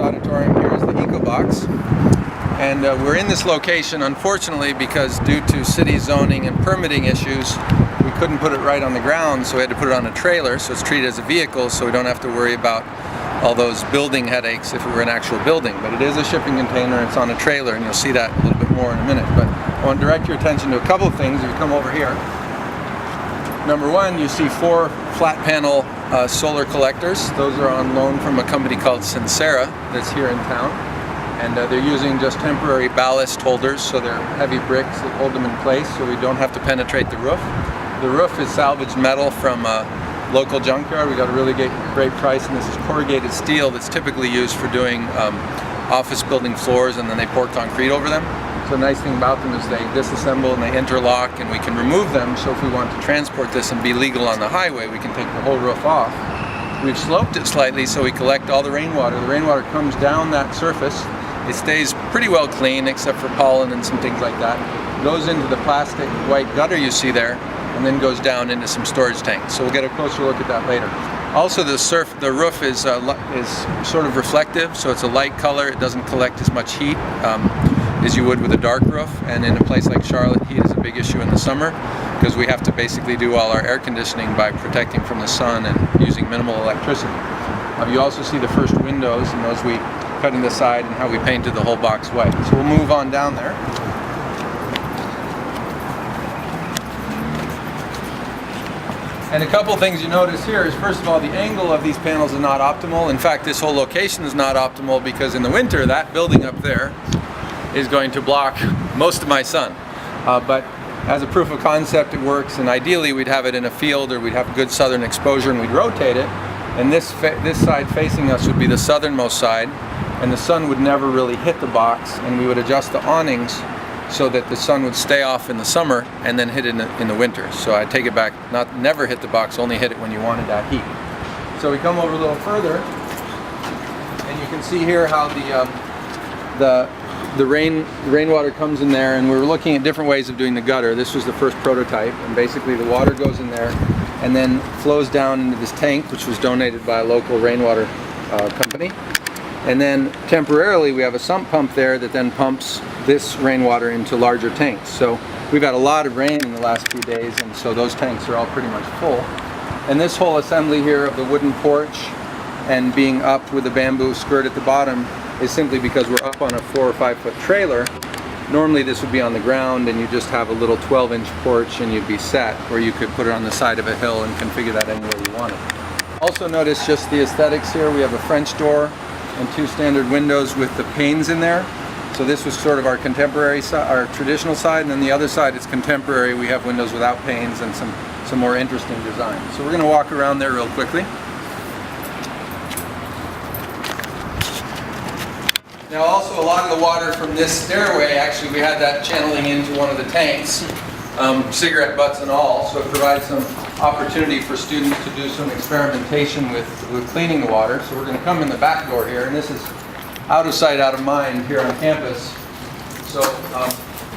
Auditorium here is the EcoBox. And we're in this location, unfortunately, because due to city zoning and permitting issues, we couldn't put it right on the ground, so we had to put it on a trailer, so it's treated as a vehicle, so we don't have to worry about all those building headaches if it were an actual building. But it is a shipping container, it's on a trailer, and you'll see that a little bit more in a minute. But I want to direct your attention to a couple of things if you come over here. Number one, you see 4 flat panel solar collectors. Those are on loan from a company called Sincera that's here in town. And they're using just temporary ballast holders, so they're heavy bricks that hold them in place so we don't have to penetrate the roof. The roof is salvaged metal from a local junkyard. We got a really great price, and this is corrugated steel that's typically used for doing office building floors, and then they pour concrete over them. So the nice thing about them is they disassemble and they interlock, and we can remove them, so if we want to transport this and be legal on the highway, we can take the whole roof off. We've sloped it slightly so we collect all the rainwater. The rainwater comes down that surface. It stays pretty well clean except for pollen and some things like that. Goes into the plastic white gutter you see there, and then goes down into some storage tanks. So we'll get a closer look at that later. Also, the roof is sort of reflective, so it's a light color. It doesn't collect as much heat as you would with a dark roof. And in a place like Charlotte, heat is a big issue in the summer because we have to basically do all our air conditioning by protecting from the sun and using minimal electricity. You also see the first windows, and those we cut in the side and how we painted the whole box white. So we'll move on down there. And a couple things you notice here is, first of all, the angle of these panels is not optimal. In fact, this whole location is not optimal because in the winter, that building up there is going to block most of my sun. But as a proof of concept, it works, and ideally we'd have it in a field or we'd have good southern exposure and we'd rotate it. And this side facing us would be the southernmost side, and the sun would never really hit the box, and we would adjust the awnings so that the sun would stay off in the summer and then hit it in the winter. So I take it back, never hit the box, only hit it when you wanted that heat. So we come over a little further, and you can see here how the rainwater comes in there, and we're looking at different ways of doing the gutter. This was the first prototype, and basically the water goes in there and then flows down into this tank, which was donated by a local rainwater company. And then temporarily we have a sump pump there that then pumps this rainwater into larger tanks. So we've had a lot of rain in the last few days, and so those tanks are all pretty much full. And this whole assembly here of the wooden porch and being up with the bamboo skirt at the bottom is simply because we're up on a 4 or 5 foot trailer. Normally this would be on the ground and you just have a little 12-inch porch and you'd be set, or you could put it on the side of a hill and configure that any way you wanted. Also notice just the aesthetics here. We have a French door and 2 standard windows with the panes in there. So this was sort of our contemporary side, our traditional side, and then the other side is contemporary. We have windows without panes and some more interesting designs. So we're going to walk around there real quickly. Now also a lot of the water from this stairway, actually we had that channeling into one of the tanks, cigarette butts and all, so it provides some opportunity for students to do some experimentation with cleaning the water. So we're going to come in the back door here, and this is out of sight, out of mind here on campus. So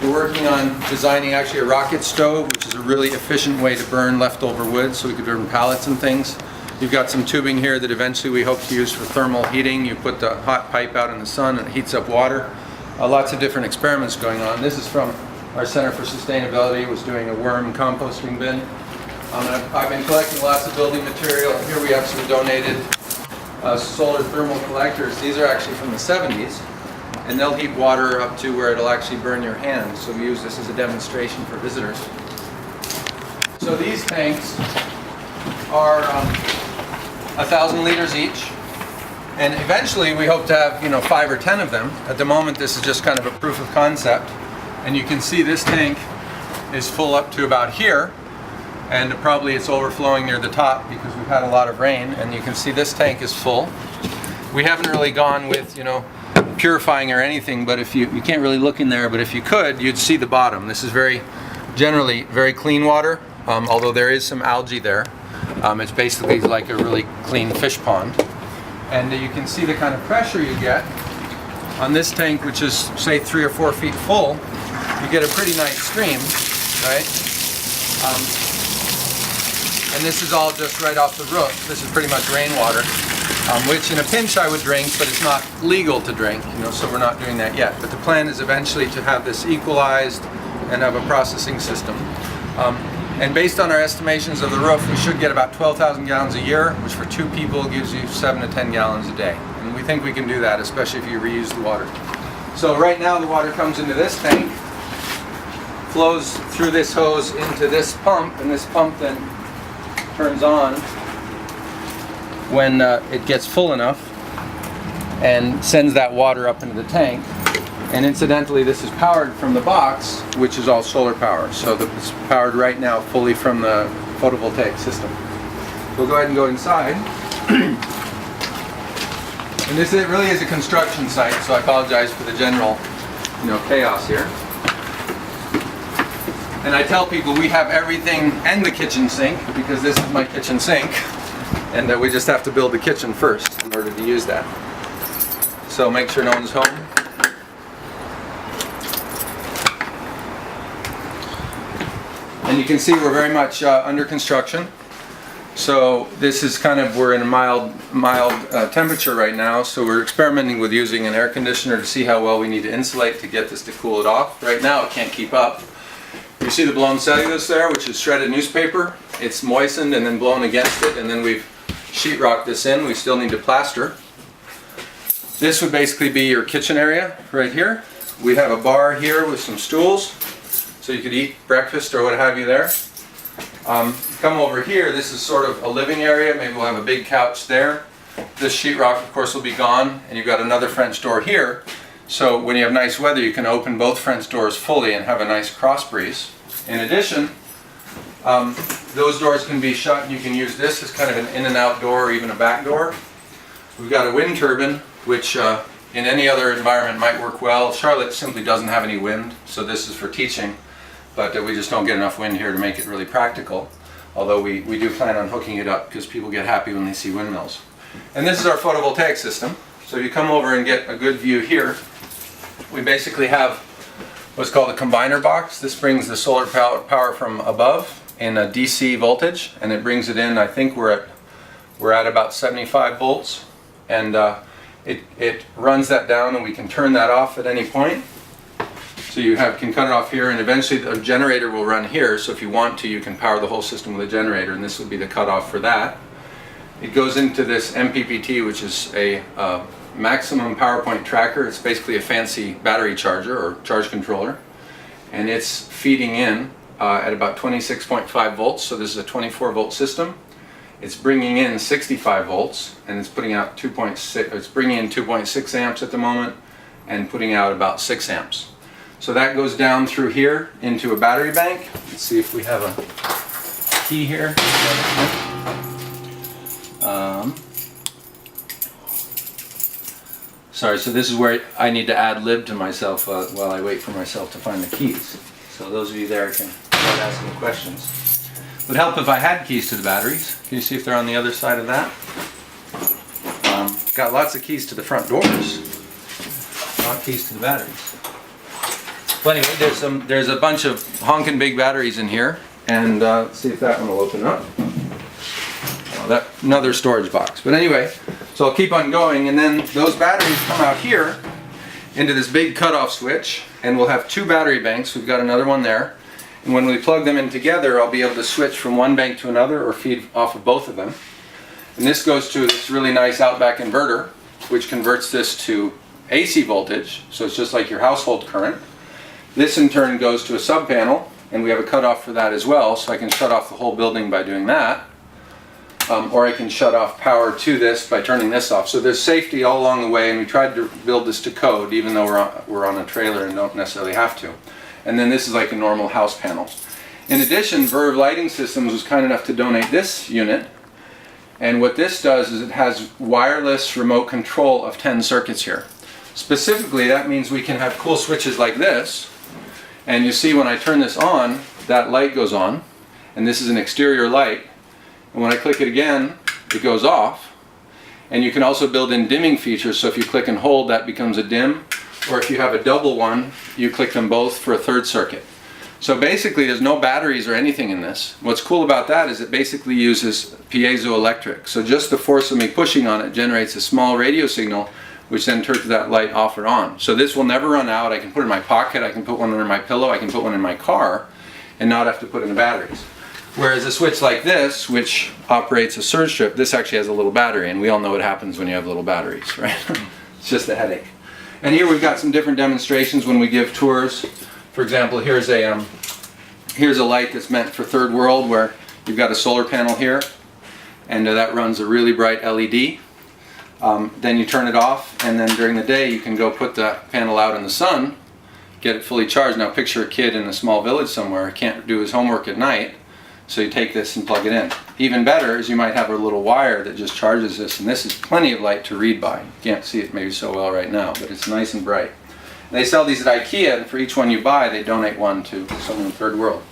we're working on designing actually a rocket stove, which is a really efficient way to burn leftover wood, so we could burn pallets and things. You've got some tubing here that eventually we hope to use for thermal heating. You put the hot pipe out in the sun and it heats up water. Lots of different experiments going on. This is from our Center for Sustainability. It was doing a worm composting bin. I've been collecting lots of building material. Here we have some donated solar thermal collectors. These are actually from the 70s, and they'll heat water up to where it'll actually burn your hands. So we use this as a demonstration for visitors. So these tanks are 1,000 liters each, and eventually we hope to have 5 or 10 of them. At the moment this is just kind of a proof of concept, and you can see this tank is full up to about here, and probably it's overflowing near the top because we've had a lot of rain, and you can see this tank is full. We haven't really gone with purifying or anything, but if you can't really look in there, but if you could, you'd see the bottom. This is generally very clean water, although there is some algae there. It's basically like a really clean fish pond. And you can see the kind of pressure you get on this tank, which is say 3 or 4 feet full. You get a pretty nice stream, right? And this is all just right off the roof. This is pretty much rainwater. which in a pinch I would drink, but it's not legal to drink, so we're not doing that yet. But the plan is eventually to have this equalized and have a processing system. And based on our estimations of the roof, we should get about 12,000 gallons a year, which for 2 people gives you 7 to 10 gallons a day. And we think we can do that, especially if you reuse the water. So right now the water comes into this tank, flows through this hose into this pump, and this pump then turns on when it gets full enough and sends that water up into the tank. And incidentally, this is powered from the box, which is all solar power. So it's powered right now fully from the photovoltaic system. We'll go ahead and go inside. And this really is a construction site, so I apologize for the general, chaos here. And I tell people we have everything and the kitchen sink, because this is my kitchen sink, and we just have to build the kitchen first in order to use that. So make sure no one's home. And you can see we're very much under construction. So this is we're in a mild temperature right now, so we're experimenting with using an air conditioner to see how well we need to insulate to get this to cool it off. Right now it can't keep up. You see the blown cellulose there, which is shredded newspaper. It's moistened and then blown against it, and then we've sheetrocked this in. We still need to plaster. This would basically be your kitchen area right here. We have a bar here with some stools, so you could eat breakfast or what have you there. Come over here, this is sort of a living area. Maybe we'll have a big couch there. This sheetrock, of course, will be gone, and you've got another French door here. So when you have nice weather, you can open both French doors fully and have a nice cross breeze. In addition, those doors can be shut, and you can use this as kind of an in and out door or even a back door. We've got a wind turbine, which in any other environment might work well. Charlotte simply doesn't have any wind, so this is for teaching. But we just don't get enough wind here to make it really practical. Although we do plan on hooking it up because people get happy when they see windmills. And this is our photovoltaic system. So if you come over and get a good view here, we basically have what's called a combiner box. This brings the solar power from above in a DC voltage, and it brings it in. I think we're at about 75 volts, and it runs that down, and we can turn that off at any point. So you can cut it off here, and eventually the generator will run here. So if you want to, you can power the whole system with a generator, and this would be the cutoff for that. It goes into this MPPT, which is a maximum power point tracker. It's basically a fancy battery charger or charge controller, and it's feeding in at about 26.5 volts. So this is a 24 volt system. It's bringing in 65 volts, and it's putting out 2.6. It's bringing in 2.6 amps at the moment, and putting out about 6 amps. So that goes down through here into a battery bank. Let's see if we have a key here. Sorry, so this is where I need to ad lib to myself while I wait for myself to find the keys. So those of you there can start asking questions. It would help if I had keys to the batteries. Can you see if they're on the other side of that? Got lots of keys to the front doors, not keys to the batteries. Well, anyway, there's a bunch of honkin' big batteries in here, and let's see if that one will open up. Oh, another storage box. But anyway, so I'll keep on going, and then those batteries come out here into this big cutoff switch, and we'll have 2 battery banks. We've got another one there, and when we plug them in together, I'll be able to switch from one bank to another or feed off of both of them. And this goes to this really nice outback inverter, which converts this to AC voltage, so it's just like your household current. This in turn goes to a sub panel, and we have a cutoff for that as well, so I can shut off the whole building by doing that. Or I can shut off power to this by turning this off. So there's safety all along the way, and we tried to build this to code, even though we're on a trailer and don't necessarily have to. And then this is like a normal house panel. In addition, Verve Lighting Systems was kind enough to donate this unit. And what this does is it has wireless remote control of 10 circuits here. Specifically, that means we can have cool switches like this. And you see when I turn this on, that light goes on. And this is an exterior light. And when I click it again, it goes off. And you can also build in dimming features, so if you click and hold, that becomes a dim. Or if you have a double one, you click them both for a third circuit. So basically there's no batteries or anything in this. What's cool about that is it basically uses piezoelectric. So just the force of me pushing on it generates a small radio signal which then turns that light off or on. So this will never run out. I can put it in my pocket, I can put one under my pillow, I can put one in my car and not have to put in the batteries. Whereas a switch like this, which operates a surge strip, this actually has a little battery, and we all know what happens when you have little batteries, right? It's just a headache. And here we've got some different demonstrations when we give tours. For example, here's a light that's meant for third world, where you've got a solar panel here, and that runs a really bright LED. Then you turn it off, and then during the day you can go put the panel out in the sun, get it fully charged. Now picture a kid in a small village somewhere, can't do his homework at night, so you take this and plug it in. Even better is you might have a little wire that just charges this, and this is plenty of light to read by. You can't see it maybe so well right now, but it's nice and bright. And they sell these at IKEA, and for each one you buy, they donate one to someone in the third world.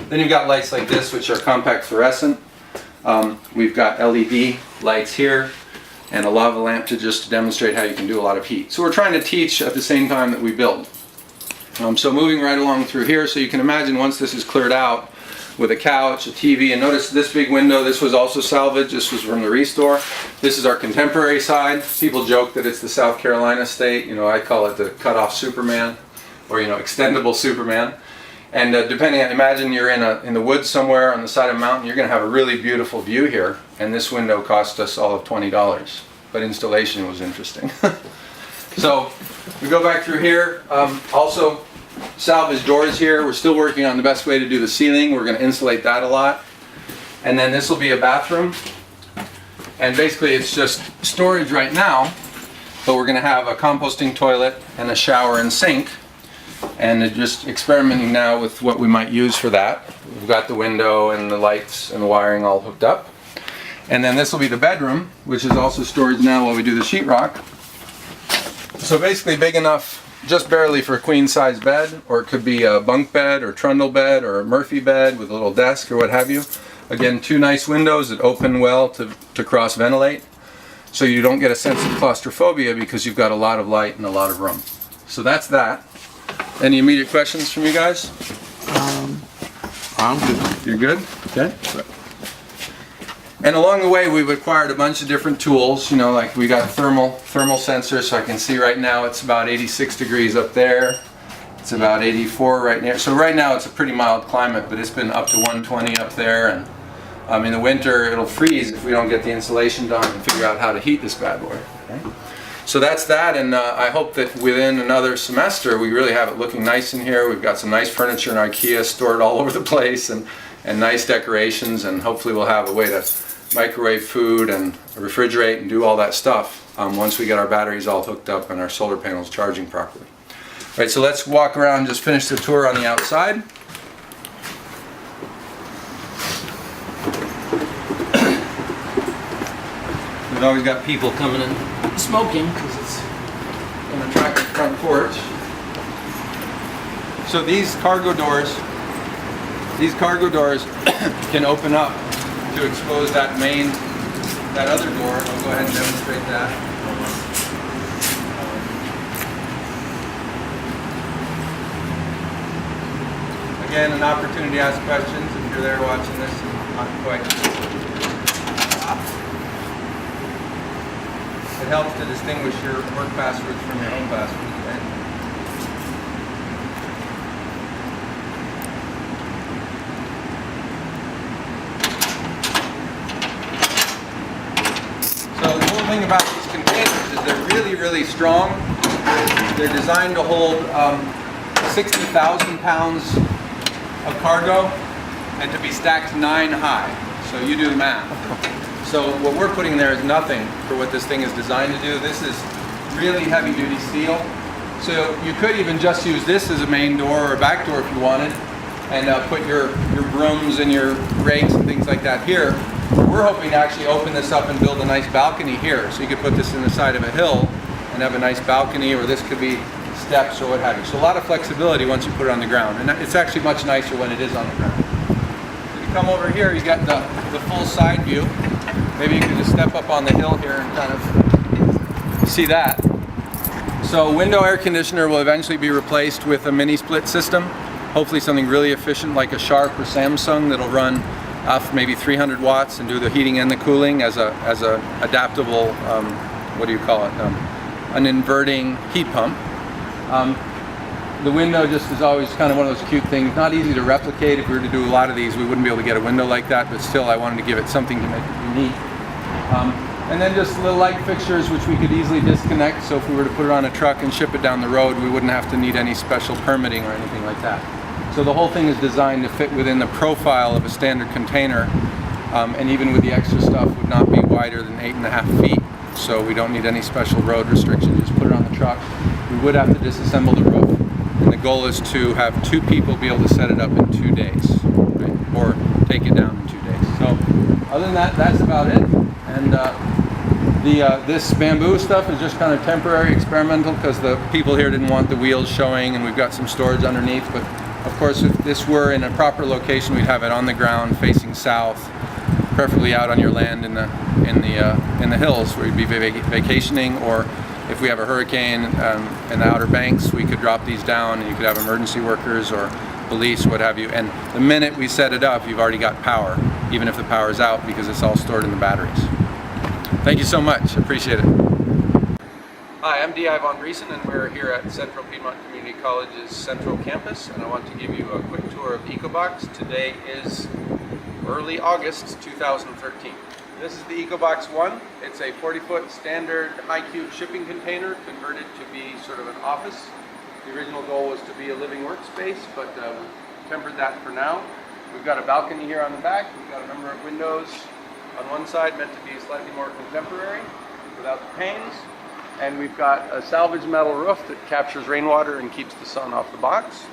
Then you've got lights like this, which are compact fluorescent. We've got LED lights here, and a lava lamp to demonstrate how you can do a lot of heat. So we're trying to teach at the same time that we build. So moving right along through here, so you can imagine once this is cleared out, with a couch, a TV, and notice this big window, this was also salvaged, this was from the restore. This is our contemporary side. People joke that it's the South Carolina state, I call it the cut-off Superman, or extendable Superman. And depending on, imagine you're in the woods somewhere on the side of a mountain, you're going to have a really beautiful view here, and this window cost us all of $20, but installation was interesting. So we go back through here, also salvage doors here. We're still working on the best way to do the ceiling. We're going to insulate that a lot. And then this will be a bathroom. And basically it's just storage right now, but we're going to have a composting toilet and a shower and sink. And just experimenting now with what we might use for that. We've got the window and the lights and the wiring all hooked up. And then this will be the bedroom, which is also storage now while we do the sheetrock. So basically big enough just barely for a queen size bed, or it could be a bunk bed or trundle bed or a Murphy bed with a little desk or what have you. Again, two nice windows that open well to cross ventilate, so you don't get a sense of claustrophobia because you've got a lot of light and a lot of room. So that's that. Any immediate questions from you guys? I'm good. You're good? Okay. And along the way we've acquired a bunch of different tools, like we got thermal sensors, so I can see right now it's about 86 degrees up there. It's about 84 right near. So right now it's a pretty mild climate, but it's been up to 120 up there, and in the winter it'll freeze if we don't get the insulation done and figure out how to heat this bad boy. Okay? So that's that, and I hope that within another semester we really have it looking nice in here. We've got some nice furniture in IKEA stored all over the place, and nice decorations, and hopefully we'll have a way to microwave food and refrigerate and do all that stuff once we get our batteries all hooked up and our solar panels charging properly. All right, so let's walk around and just finish the tour on the outside. We've always got people coming in smoking because it's an attractive front porch. So these cargo doors can open up to expose that other door. I'll go ahead and demonstrate that. Again, an opportunity to ask questions if you're there watching this and not quite. It helps to distinguish your work passwords from your home passwords. Okay? Thing about these containers is they're really, really strong. They're designed to hold 60,000 pounds of cargo and to be stacked 9 high. So you do the math. So what we're putting there is nothing for what this thing is designed to do. This is really heavy duty steel. So you could even just use this as a main door or a back door if you wanted, and put your brooms and your rakes and things like that here. We're hoping to actually open this up and build a nice balcony here. So you could put this in the side of a hill and have a nice balcony, or this could be steps or what have you. So a lot of flexibility once you put it on the ground. And it's actually much nicer when it is on the ground. If you come over here, you got the full side view. Maybe you can just step up on the hill here and kind of see that. So window air conditioner will eventually be replaced with a mini split system. hopefully something really efficient like a Sharp or Samsung that'll run off maybe 300 watts and do the heating and the cooling as a adaptable, what do you call it, an inverting heat pump. The window just is always kind of one of those cute things, not easy to replicate. If we were to do a lot of these, we wouldn't be able to get a window like that, but still I wanted to give it something to make it unique. And then just little light fixtures which we could easily disconnect, so if we were to put it on a truck and ship it down the road, we wouldn't have to need any special permitting or anything like that. So the whole thing is designed to fit within the profile of a standard container, and even with the extra stuff would not be wider than 8.5 feet, so we don't need any special road restrictions. Just put it on the truck. We would have to disassemble the roof, and the goal is to have 2 people be able to set it up in 2 days, right? Or take it down in 2 days. So other than that, that's about it. And this bamboo stuff is just kind of temporary, experimental, because the people here didn't want the wheels showing, and we've got some storage underneath. But of course, if this were in a proper location, we'd have it on the ground facing south, preferably out on your land in the hills where you'd be vacationing, or if we have a hurricane in the Outer Banks, we could drop these down and you could have emergency workers or police, what have you. And the minute we set it up, you've already got power, even if the power is out, because it's all stored in the batteries. Thank you so much. Appreciate it. Hi, I'm D.I. Von Briesen, and we're here at Central Piedmont Community College's Central Campus, and I want to give you a quick tour of EcoBox. Today is early August 2013. This is the EcoBox 1. It's a 40-foot standard high-cube shipping container converted to be sort of an office. The original goal was to be a living workspace, but we've tempered that for now. We've got a balcony here on the back. We've got a number of windows on one side meant to be slightly more contemporary without the panes. And we've got a salvage metal roof that captures rainwater and keeps the sun off the box.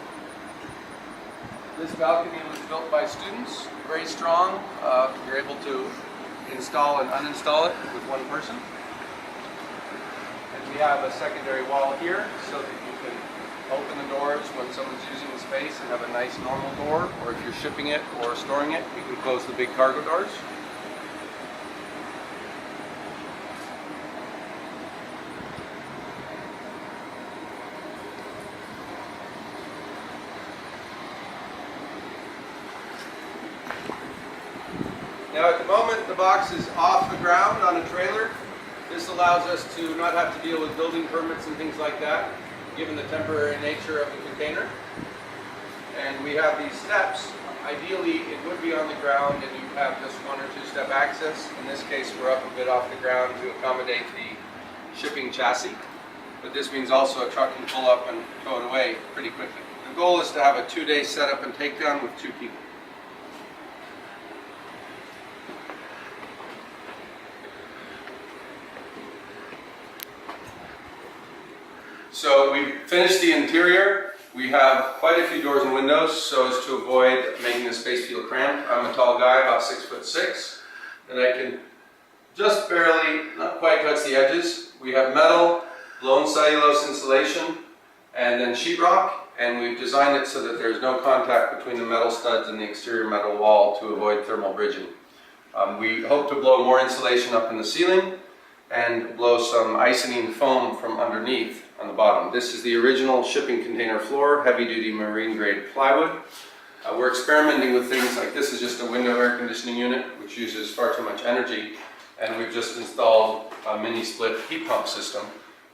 This balcony was built by students, very strong. You're able to install and uninstall it with one person. And we have a secondary wall here so that you can open the doors when someone's using the space and have a nice normal door, or if you're shipping it or storing it, you can close the big cargo doors. Now at the moment the box is off the ground on a trailer. This allows us to not have to deal with building permits and things like that, given the temporary nature of the container. And we have these steps. Ideally it would be on the ground and you have just 1 or 2 step access. In this case we're up a bit off the ground to accommodate the shipping chassis. But this means also a truck can pull up and tow it away pretty quickly. The goal is to have a 2-day setup and takedown with 2 people. So we finished the interior. We have quite a few doors and windows so as to avoid making the space feel cramped. I'm a tall guy, about 6'6", and I can just barely, not quite touch the edges. We have metal, blown cellulose insulation, and then sheetrock, and we've designed it so that there's no contact between the metal studs and the exterior metal wall to avoid thermal bridging. We hope to blow more insulation up in the ceiling and blow some Icynene foam from underneath on the bottom. This is the original shipping container floor, heavy-duty marine-grade plywood. We're experimenting with things like this is just a window air conditioning unit, which uses far too much energy, and we've just installed a mini-split heat pump system,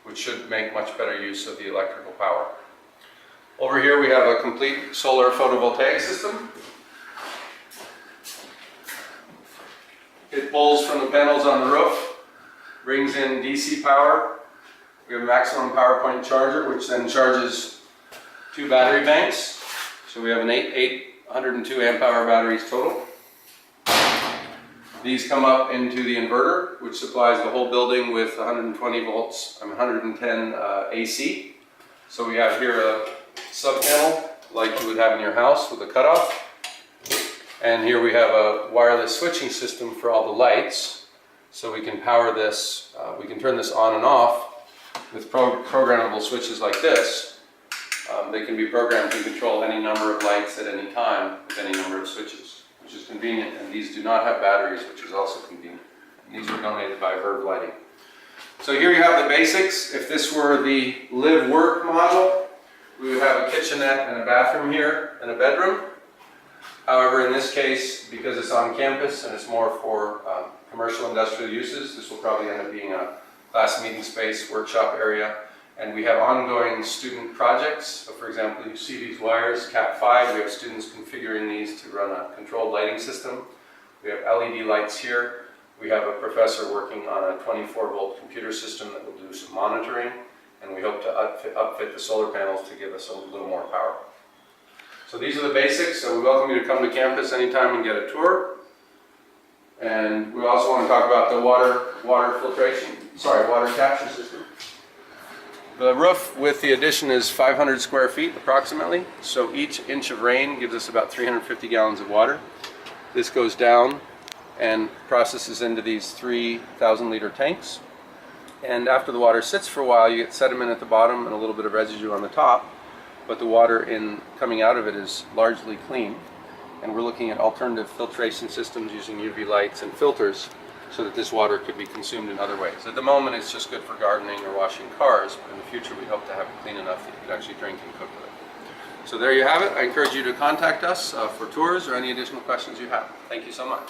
which should make much better use of the electrical power. Over here we have a complete solar photovoltaic system. It pulls from the panels on the roof, brings in DC power. We have a maximum power point charger, which then charges 2 battery banks. So we have an 802 amp hour batteries total. These come up into the inverter, which supplies the whole building with 120 volts, 110 AC. So we have here a sub panel like you would have in your house with a cutoff. And here we have a wireless switching system for all the lights. So we can power this, we can turn this on and off with programmable switches like this. They can be programmed to control any number of lights at any time with any number of switches, which is convenient. And these do not have batteries, which is also convenient. And these were donated by Verve Lighting. So here you have the basics. If this were the live-work model, We would have a kitchenette and a bathroom here and a bedroom. However, in this case, because it's on campus and it's more for commercial industrial uses, this will probably end up being a class meeting space, workshop area. And we have ongoing student projects. So for example, you see these wires, Cat5, we have students configuring these to run a controlled lighting system. We have LED lights here. We have a professor working on a 24-volt computer system that will do some monitoring. And we hope to upfit the solar panels to give us a little more power. So these are the basics. So we welcome you to come to campus anytime and get a tour. And we also want to talk about the water capture system. The roof with the addition is 500 square feet approximately. So each inch of rain gives us about 350 gallons of water. This goes down and processes into these 3,000 liter tanks. And after the water sits for a while, you get sediment at the bottom and a little bit of residue on the top. But the water coming out of it is largely clean. And we're looking at alternative filtration systems using UV lights and filters so that this water could be consumed in other ways. At the moment, it's just good for gardening or washing cars, but in the future, we hope to have it clean enough that you could actually drink and cook with it. So there you have it. I encourage you to contact us for tours or any additional questions you have. Thank you so much.